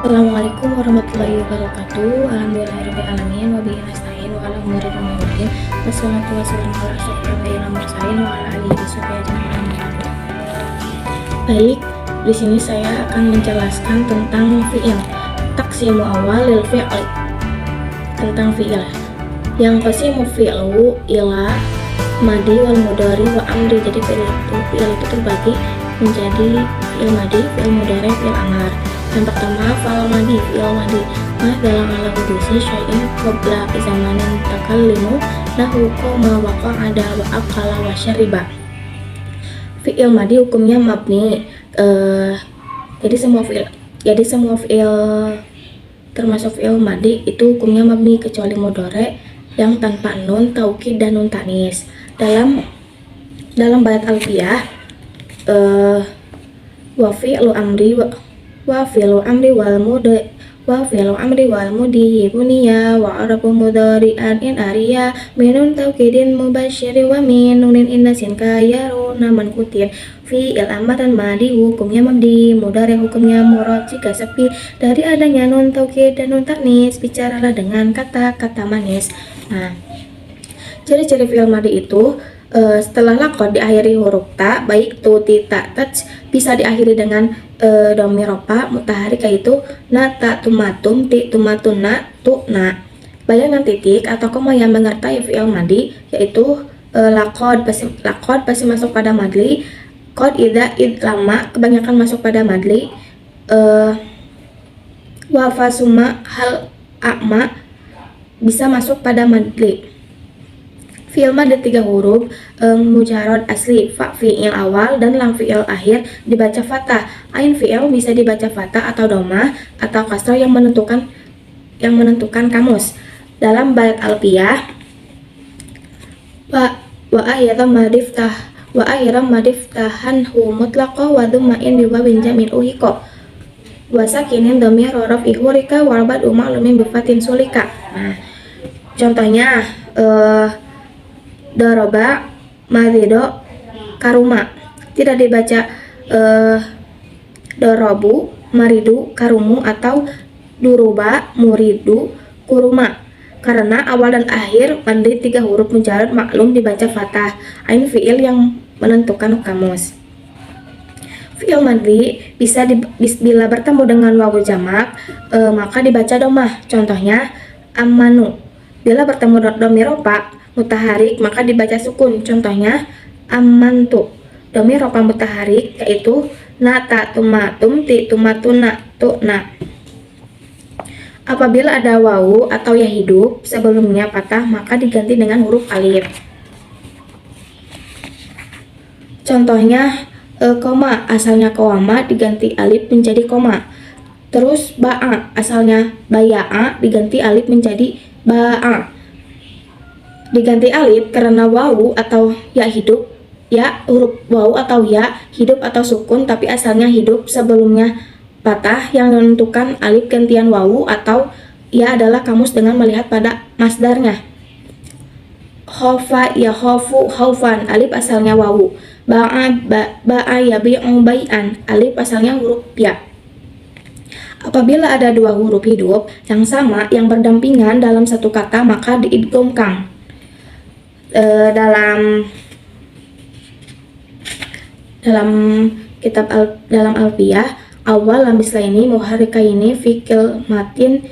Assalamualaikum warahmatullahi wabarakatuh. Alhamdulillahirabbil alamin wa bihi nasta'in wa ala umuri dunya waddin. Wassalatu wassalamu ala asyrofil anbiya'i wal mursalin wa ala alihi washabihi ajmain. Baik, di sini saya akan menjelaskan tentang fi'il. Taqsimu awal lil fi'li. Tentang fi'il. Yang qasimu fi'lu ila madi wal mudhari wa amri. Jadi fi'il itu terbagi menjadi fi'il madi, fi'il mudhari, fi'il amar. Yang pertama, fi'il madi dalam ala hudusi syai'in qabla zamanin takallimu nahu qama wa qa'ada wa aqala wa syariba. Fi'il madi hukumnya mabni. Jadi semua fi'il termasuk fi'il madi itu hukumnya mabni kecuali mudhari yang tanpa nun taukid dan nun tanis. Dalam bait alfiyah wa fi'lu amri wal mudi buniya wa arabu mudhari'an in ariya minun taukidin mubasyiri wa minunin innasin kayaruna man kutir. Fi'il amar dan madi hukumnya mabdi, mudhari hukumnya murad jika sepi dari adanya nun taukid dan nun tanis. Bicaralah dengan kata-kata manis. Nah, ciri-ciri fi'il madi itu setelah laqad diakhiri huruf ta, baik tu, ti, ta, taj, bisa diakhiri dengan dhamir rafa mutaharik, yaitu na, ta, tumatum, ti, tumatuna, tu, na. Bayangan titik atau koma yang mengertai fi'il madi yaitu laqad pasti masuk pada madli, qad, idza, id, lama kebanyakan masuk pada madli, wa, fa, summa, hal, a'ma bisa masuk pada madli. Fi'il madi 3 huruf, mujarrad asli, fa fi'il awal dan lam fi'il akhir dibaca fathah. Ain fi'il bisa dibaca fathah atau dhammah atau kasrah yang menentukan kamus. Dalam bait alfiyah wa akhiram madiftahan hu mutlaqa wa dhumma'in bi wawin jamin uhiqa wa sakinin dhamir rafi hurika wal bad ma'lumin bi fatin sulika. Nah, contohnya doroba marido karuma, tidak dibaca dorobu maridu karumu atau duruba muridu kuruma, karena awal dan akhir mandi 3 huruf mujarrad maklum dibaca fathah. Ain fi'il yang menentukan kamus. Fi'il madi bila bertemu dengan wawu jamak maka dibaca dhammah. Contohnya amanu. Bila bertemu dhamir rafa mutaharik maka dibaca sukun. Contohnya amantu. Dhamir rafa mutaharik yaitu na, ta, tumatum, ti, tumatuna, tu, na. Apabila ada wawu atau ya hidup sebelumnya patah maka diganti dengan huruf alif. Contohnya koma, asalnya kawama diganti alif menjadi koma. Terus ba'a, asalnya baya'a diganti alif menjadi ba'a. Diganti alif karena wawu atau ya hidup, ya huruf wawu atau ya hidup atau sukun tapi asalnya hidup sebelumnya patah, yang menentukan alif gantian wawu atau ya adalah kamus dengan melihat pada masdarnya. Khofa ya khofu khaufan, alif asalnya wawu. Ba'a ya bi'u bai'an, alif asalnya huruf ya. Apabila ada 2 huruf hidup yang sama yang berdampingan dalam satu kata maka diidghamkan. Dalam alfiyah awal lam mislaini muharrikaini fi kalimatin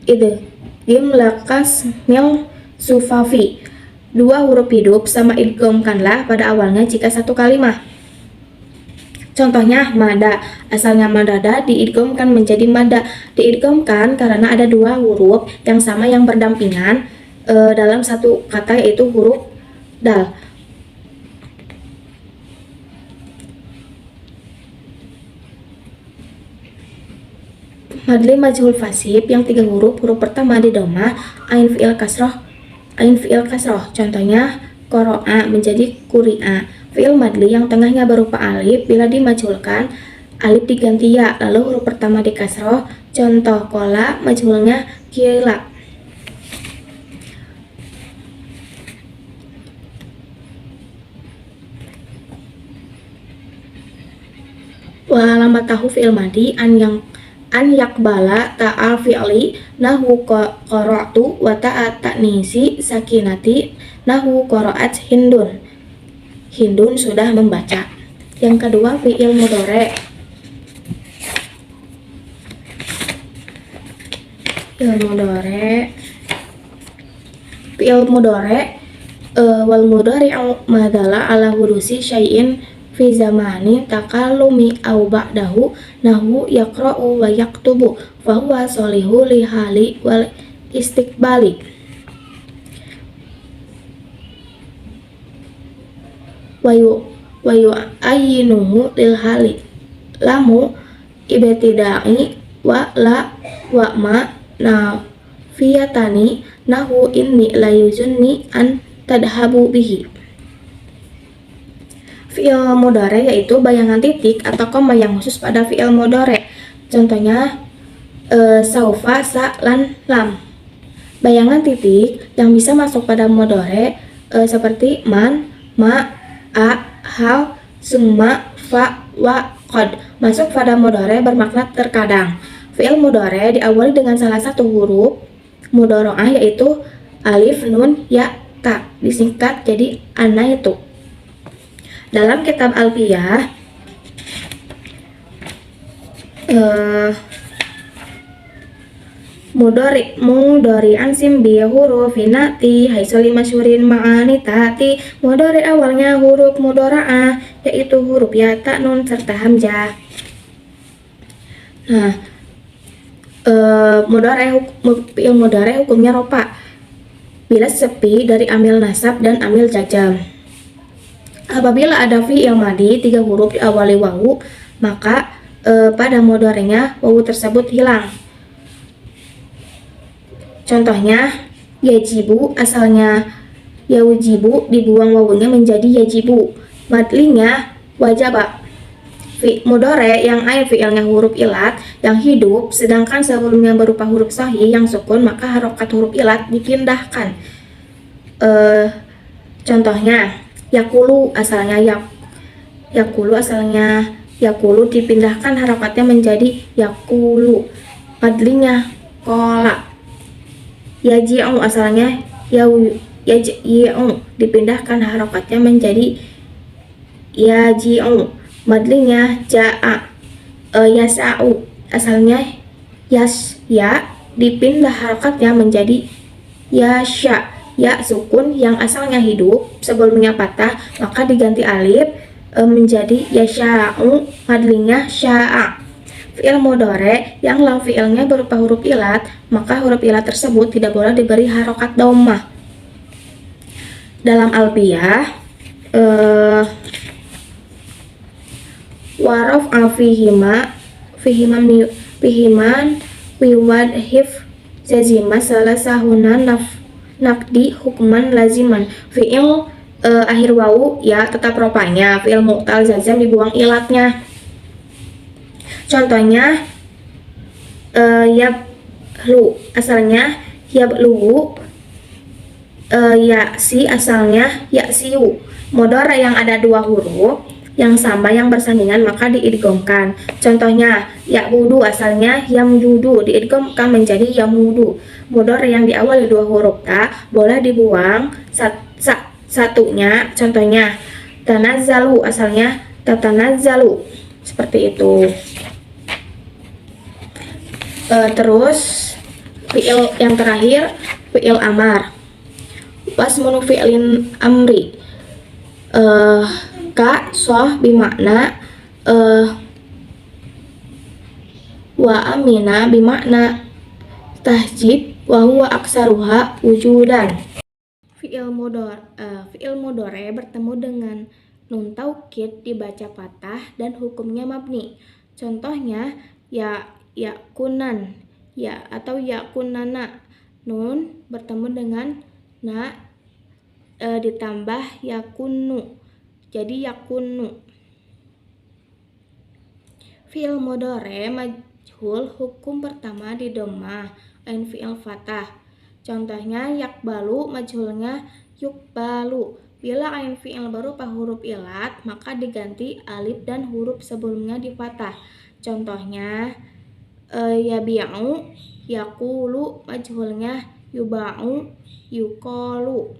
idghim lakas mil sufafi. 2 huruf hidup sama idghamkanlah pada awalnya jika satu kalimat. Contohnya mada, asalnya madada diidghamkan menjadi mada. Diidghamkan karena ada 2 huruf yang sama yang berdampingan dalam satu kata yaitu huruf dal. Madli majhul fasib yang 3 huruf pertama di dhammah, ain fi'il kasroh. Contohnya qara'a menjadi quri'a. Fi'il madli yang tengahnya berupa alif bila dimajhulkan alif diganti ya lalu huruf pertama di kasroh. Contoh qala majhulnya qila. Wa alamat tahu fi'il madi an yang an yakbala ta'al fi'li nahu qara'tu wa ta'at ta'nisi sakinati nahu qara'at hindun. Hindun sudah membaca. Yang kedua fi'il mudhari. Fi'il mudhari wal mudhari'u madalla ala hudusi syai'in fi zamani takallumi au ba'dahu nahu yaqra'u wa yaktubu fa huwa sholihu li hali wal istiqbali. Wa yu'ayyinuhu lil hali lamu ibtida'i wa la wa ma nafiyatani nahu inni la yuzunni an tadhabu bihi. Fi'il mudhari yaitu bayangan titik atau koma yang khusus pada fi'il mudhari. Contohnya saufa, sa, lan, lam. Bayangan titik yang bisa masuk pada mudhari seperti man, ma, a, hal, summa, fa, wa, qad. Masuk pada mudhari bermakna terkadang. Fi'il mudhari diawali dengan salah satu huruf mudhari'ah yaitu alif, nun, ya, ta. Disingkat jadi ana itu. Dalam kitab Alfiyah mudhari'an simbi hurufin nati haisali masyhurin ma'ani tati. Mudhari awalnya huruf mudhara'ah yaitu huruf ya, ta, nun serta hamzah. Nah, fi'il mudhari hukumnya rofa bila sepi dari amil nasab dan amil jazam. Apabila ada fi'il madi 3 huruf diawali wawu, maka pada mudhari'nya wawu tersebut hilang. Contohnya yajibu asalnya yaujibu dibuang wawunya menjadi yajibu. Madlinya wajaba. Mudhari yang fi'ilnya huruf ilat yang hidup sedangkan sebelumnya berupa huruf sahih yang sukun, maka harokat huruf ilat dipindahkan. Contohnya yakulu asalnya yakulu dipindahkan harokatnya menjadi yakulu. Madlinya kola. Yaji'u asalnya yaji'u dipindahkan harokatnya menjadi yaji'u. Madlinya ja'a. Yasa'u asalnya ya dipindah harokatnya menjadi yasya. Ya sukun yang asalnya hidup sebelumnya patah maka diganti alif menjadi yasya'u. Madlinya sya'a. Fi'il mudhari yang lam fi'ilnya berupa huruf ilat, maka huruf ilat tersebut tidak boleh diberi harokat dhammah. Dalam Alfiyah warof fihiman wiwadhif jazima salah sahuna nakdi hukman laziman. Fi'il akhir wawu ya tetap rofanya. Fi'il mu'tal jazam dibuang ilatnya. Contohnya yablu asalnya yablu, yaksi asalnya yaksiu. Mudhari yang ada 2 huruf yang sama yang bersandingan maka diidghamkan. Contohnya ya'budu asalnya yamjudu diidghamkan menjadi yamudu. Mudhari yang diawali 2 huruf ta boleh dibuang satunya. Contohnya tanazzalu asalnya tatanazzalu. Seperti itu. Terus fi'il yang terakhir fi'il amar. Wasmunu fi'lin amri. Ka soh bimakna wa amina bimakna tahjib wa huwa aksaruha wujudan. Fi'il mudhari bertemu dengan nun taukid dibaca patah dan hukumnya mabni. Contohnya yakunan ya atau yakunana. Nun bertemu dengan na ditambah yakunu jadi yakunu. Fi'il mudhari majhul hukum pertama di dhammah ain fi'il fathah. Contohnya yakbalu majhulnya yukbalu. Bila ain fi'il berupa huruf ilat maka diganti alif dan huruf sebelumnya di fathah. Contohnya yabi'u, yaqulu, majhulnya yuba'u, yuqalu.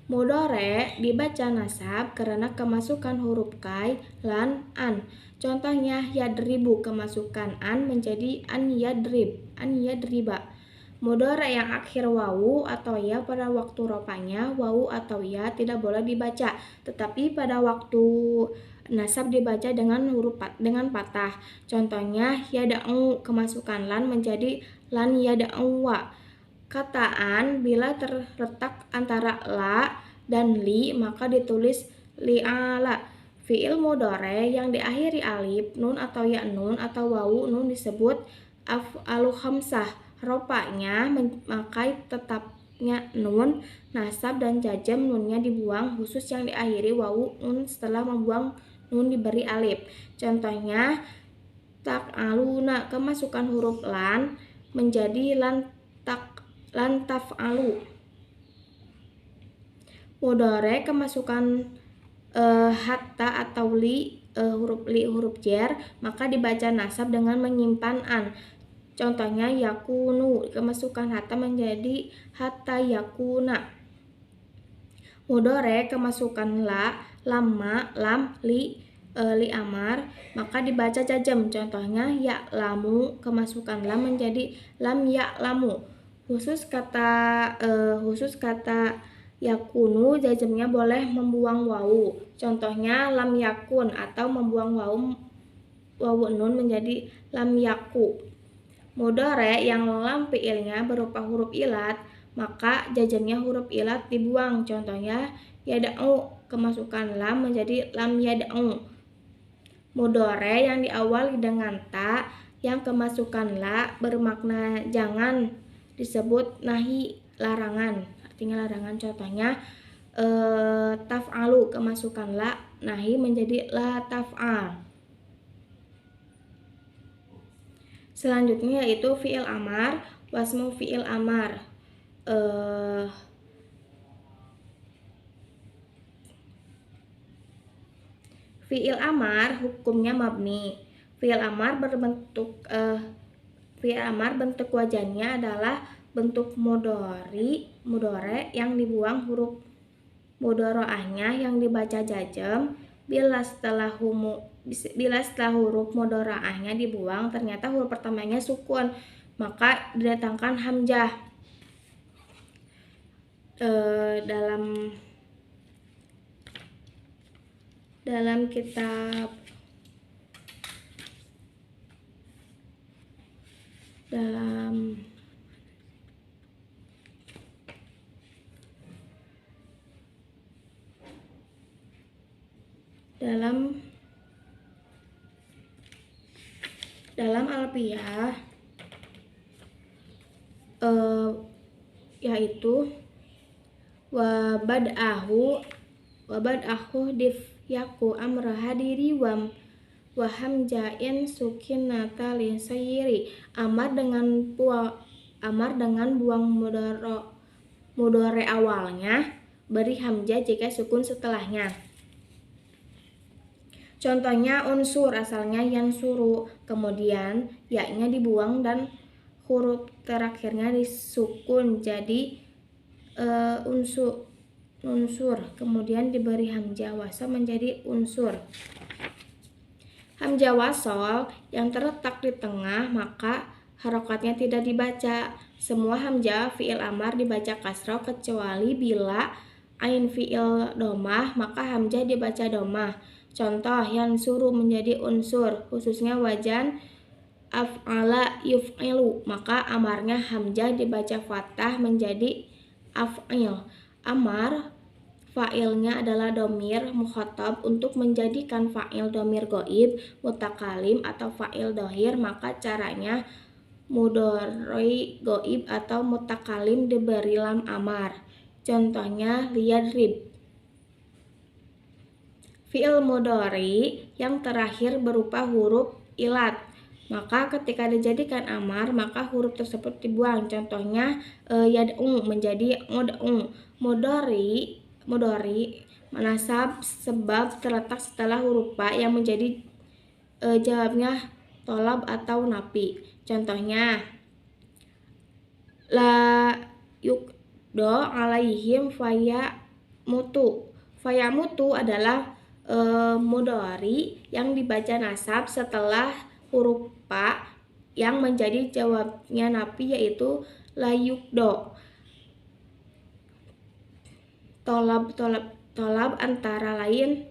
Mudhari dibaca nasab karena kemasukan huruf kai, lan, an. Contohnya yadribu, kemasukan an menjadi an yadriba. Mudhari yang akhir wawu atau ya pada waktu rofanya, wawu atau ya tidak boleh dibaca, tetapi pada waktu nasab dibaca dengan patah. Contohnya yada'u, kemasukan lan menjadi lan yada'uwa. Kata an bila terletak antara la dan li maka ditulis li'ala. Fi'il mudhari yang diakhiri alif, nun atau ya nun atau wawu nun disebut af'alu khamsah. Rofanya memakai tetapnya nun, nasab dan jazm nunnya dibuang, khusus yang diakhiri wawu nun setelah membuang nun diberi alif. Contohnya tak'aluna, kemasukan huruf lan menjadi lan taf'alu. Mudhari kemasukan hatta atau li, huruf jar, maka dibaca nasab dengan menyimpan an. Contohnya yakunu, kemasukan hatta menjadi hatta yakuna. Mudhari kemasukan la, lamma, lam, li amar, maka dibaca jazm. Contohnya ya'lamu, kemasukan lam menjadi lam ya'lamu. Khusus kata yakunu jazmnya boleh membuang wawu. Contohnya lam yakun, atau membuang wawu nun menjadi lam yaku. Mudhari yang lam fi'ilnya berupa huruf ilat, maka jazmnya huruf ilat dibuang. Contohnya yada'u, kemasukan lam menjadi lam yada'u. Mudhari yang diawali dengan ta yang kemasukan la bermakna jangan disebut nahi, larangan, artinya larangan. Contohnya taf'alu, kemasukan la, nahi menjadi la taf'al. Selanjutnya yaitu fi'il amar, wasmu fi'il amar. Fi'il amar hukumnya mabni. Fi'il amar bentuk wajahnya adalah bentuk mudhari yang dibuang huruf mudharaahnya yang dibaca jazm. Bila setelah huruf mudharaahnya dibuang ternyata huruf pertamanya sukun, maka didatangkan hamzah. Dalam kitab dalam alfiyah yaitu wabad'ahu difyaku amra hadiri wa hamjain sukinata lisayri. Amar dengan buang mudhari awalnya, beri hamzah jika sukun setelahnya. Contohnya unsur, asalnya yansuru, kemudian ya-nya dibuang dan huruf terakhirnya disukun jadi unsur, kemudian diberi hamzah wasal menjadi unsur. Hamzah wasal yang terletak di tengah maka harokatnya tidak dibaca. Semua hamzah fi'il amar dibaca kasroh kecuali bila ain fi'il domah maka hamzah dibaca domah. Contoh yansuru menjadi unsur, khususnya wajan af'ala yuf'ilu, maka amarnya hamzah dibaca fathah menjadi af'il. Amar fa'ilnya adalah domir mukhatab. Untuk menjadikan fa'il domir goib, mutakalim atau fa'il dohir maka caranya mudhari goib atau mutakalim diberi lam amar. Contohnya liyadrib. Fi'il mudhari yang terakhir berupa huruf ilat, maka ketika dijadikan amar maka huruf tersebut dibuang. Contohnya yad'u menjadi ud'u. Mudhari menasab sebab terletak setelah huruf ba yang menjadi jawabnya tolab atau napi. Contohnya, la yukdo alaihim faya mutu. Faya mutu adalah mudhari yang dibaca nasab setelah huruf pa yang menjadi jawabnya napi, yaitu la yukdo. Tolab antara lain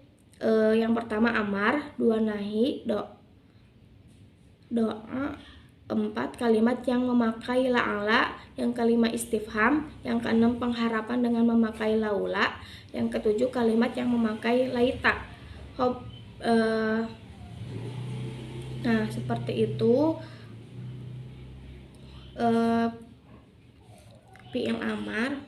yang pertama amar, 2 nahi, doa, 4 kalimat yang memakai la'ala, yang kelima istifham, yang keenam pengharapan dengan memakai laula, yang ketujuh kalimat yang memakai laita. Nah, seperti itu fi'il amar.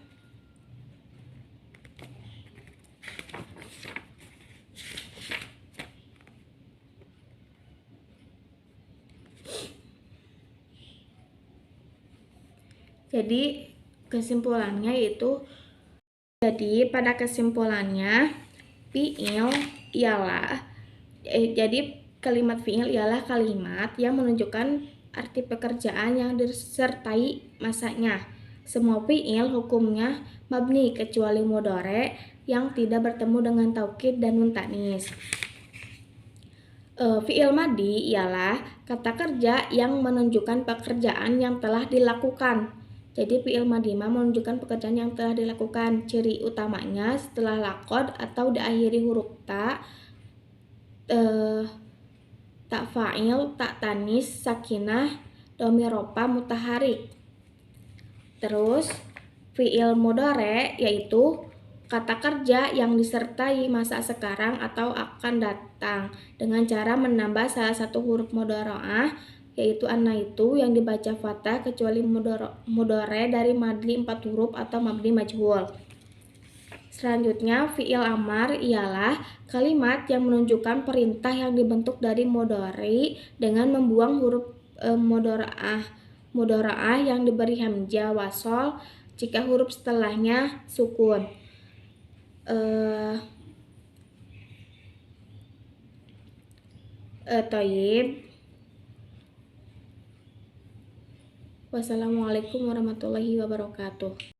Jadi kesimpulannya itu, pada kesimpulannya fi'il ialah jadi kalimat fi'il ialah kalimat yang menunjukkan arti pekerjaan yang disertai masanya. Semua fi'il hukumnya mabni kecuali mudhari yang tidak bertemu dengan taukid dan nun tanis. Fi'il madi ialah kata kerja yang menunjukkan pekerjaan yang telah dilakukan. Jadi fi'il madi menunjukkan pekerjaan yang telah dilakukan. Ciri utamanya setelah lakod atau diakhiri huruf ta, tak fa'il, tak tanis, sakinah, dhamir rofa, mutaharik. Terus fi'il mudhari yaitu kata kerja yang disertai masa sekarang atau akan datang dengan cara menambah salah satu huruf mudhari'ah, yaitu an-naitu yang dibaca fathah kecuali mudhari dari madli 4 huruf atau mabni majhul. Selanjutnya, fi'il amar ialah kalimat yang menunjukkan perintah yang dibentuk dari mudhari dengan membuang huruf mudhari'ah yang diberi hamzah wasol jika huruf setelahnya sukun. Thayyib. Wassalamualaikum warahmatullahi wabarakatuh.